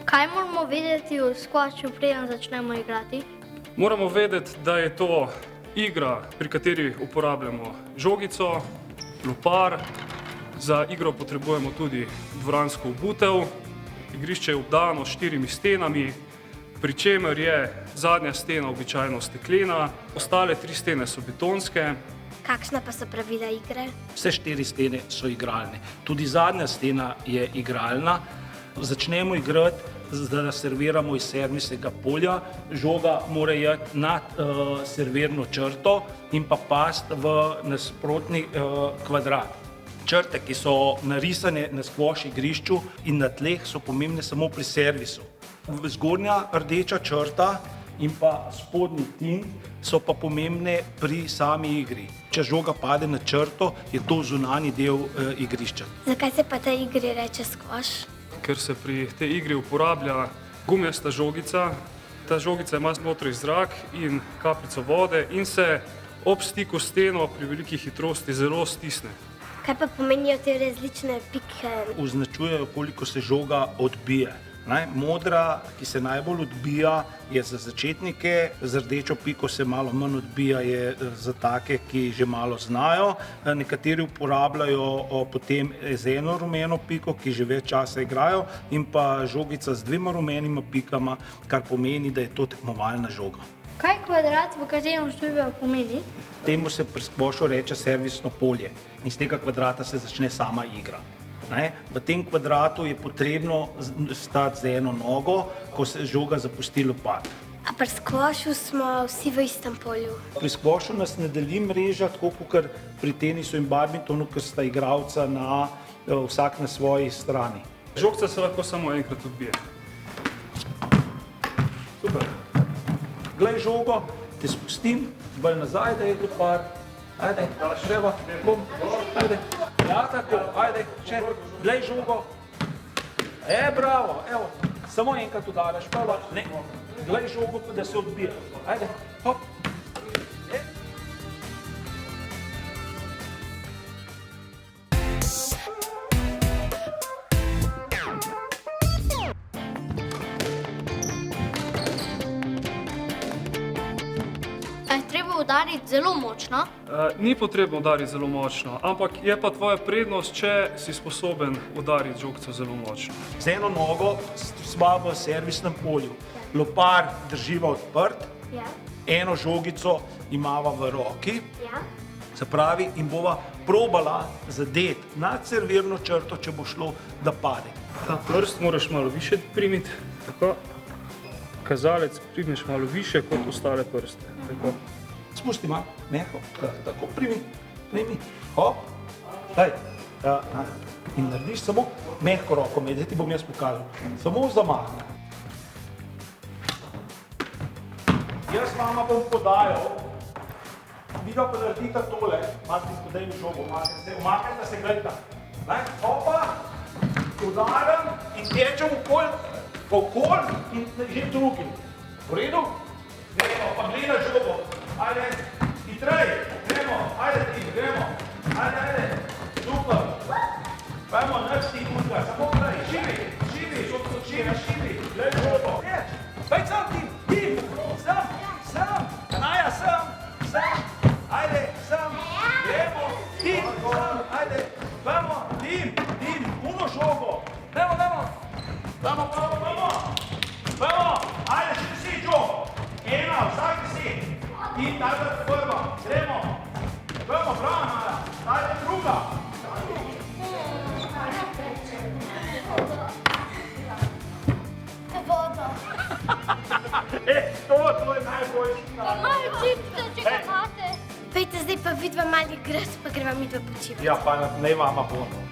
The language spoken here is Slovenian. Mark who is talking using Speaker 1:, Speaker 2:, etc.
Speaker 1: Kaj moramo vedeti o skvošu, preden začnemo igrati?
Speaker 2: Moramo vedeti, da je to igra, pri kateri uporabljamo žogico, lopar. Za igro potrebujemo tudi dvoransko obutev. Igrišče je obdano s 4 stenami, pri čemer je zadnja stena običajno steklena, ostale 3 stene so betonske.
Speaker 1: Kakšna pa so pravila igre?
Speaker 3: Vse 4 stene so igralne. Tudi zadnja stena je igralna. Začnemo igrati, da serviramo iz servisnega polja. Žoga mora iti nad servirno črto in pa pasti v nasprotni kvadrat. Črte, ki so narisane na skvoš igrišču in na tleh, so pomembne samo pri servisu. Zgornja rdeča črta in pa spodnji tin so pa pomembne pri sami igri. Če žoga pade na črto, je to zunanji del igrišča.
Speaker 1: Zakaj se pa tej igri reče skvoš?
Speaker 2: Ker se pri tej igri uporablja gumijasta žogica. Ta žogica ima znotraj zrak in kapljico vode in se ob stiku s steno pri veliki hitrosti zelo stisne.
Speaker 1: Kaj pa pomenijo te različne pike?
Speaker 3: Označujejo, koliko se žoga odbije. Modra, ki se najbolj odbija, je za začetnike, z rdečo piko se malo manj odbija, je za take, ki že malo znajo. Nekateri uporabljajo potem z eno rumeno piko, ki že več časa igrajo, in pa žogica z 2 rumenima pikama, kar pomeni, da je to tekmovalna žoga.
Speaker 1: Kaj kvadrat, v katerem živijo, pomeni?
Speaker 3: Temu se pri skvošu reče servisno polje. Iz tega kvadrata se začne sama igra. V tem kvadratu je potrebno stati z eno nogo, ko se žoga zapusti lopat.
Speaker 1: A pri skvošu smo vsi v istem polju?
Speaker 3: Pri skvošu nas ne deli mreža, tako kot pri tenisu in badmintonu, ker sta igralca vsak na svoji strani.
Speaker 2: Žogica se lahko samo enkrat odbije.
Speaker 3: Super. Glej žogo, te spustim, bolj nazaj, da je lopar. Ajde, šreba, bom, ajde. Ja, tako, ajde, še, glej žogo. Bravo, evo, samo enkrat udaraš, prva, ne, glej žogo, da se odbija. Ajde, hop.
Speaker 1: Treba udariti zelo močno?
Speaker 2: Ni potrebno udariti zelo močno, ampak je pa tvoja prednost, če si sposoben udariti žogico zelo močno.
Speaker 3: Z eno nogo sva v servisnem polju. Lopar drživa odprt, eno žogico imava v roki, se pravi, in bova probala zadeti nad servirno črto, če bo šlo, da pade.
Speaker 2: Ta prst moraš malo više primiti, tako. Kazalec primeš malo više kot ostale prste, tako.
Speaker 3: Spusti malo, mehko, tako, primi, hop, daj, in narediš samo mehko roko, zdaj ti bom jaz pokazal, samo zamah. Jaz vama bom podajal, vidva pa naredita tole, imate podaj v žogo, umakajte se, gledajte, hopa, udaram in tečem okol in že drugim. V redu? Gremo, pa gledaj žogo. Ajde, hitrej, gremo, ajde ti, gremo, ajde, super. Pojmo, nič ti kutka, samo prej, šivi, glej žogo. Pej sam tim, sam, Kanaja, sam, ajde, sam, gremo, tim, sam, ajde, pojmo, tim, puno žogo, dajmo, ajde, še si, Joe, ena, vsak si. In takrat prva, gremo, prva, brava mala, ajde druga.
Speaker 1: Vodo.
Speaker 3: To je najboljši.
Speaker 1: Imajo čipce, če ga imate. Pejte zdaj pa vidva mali igrati, pa greva midva počivati.
Speaker 3: Ja, pa ne vama bomo.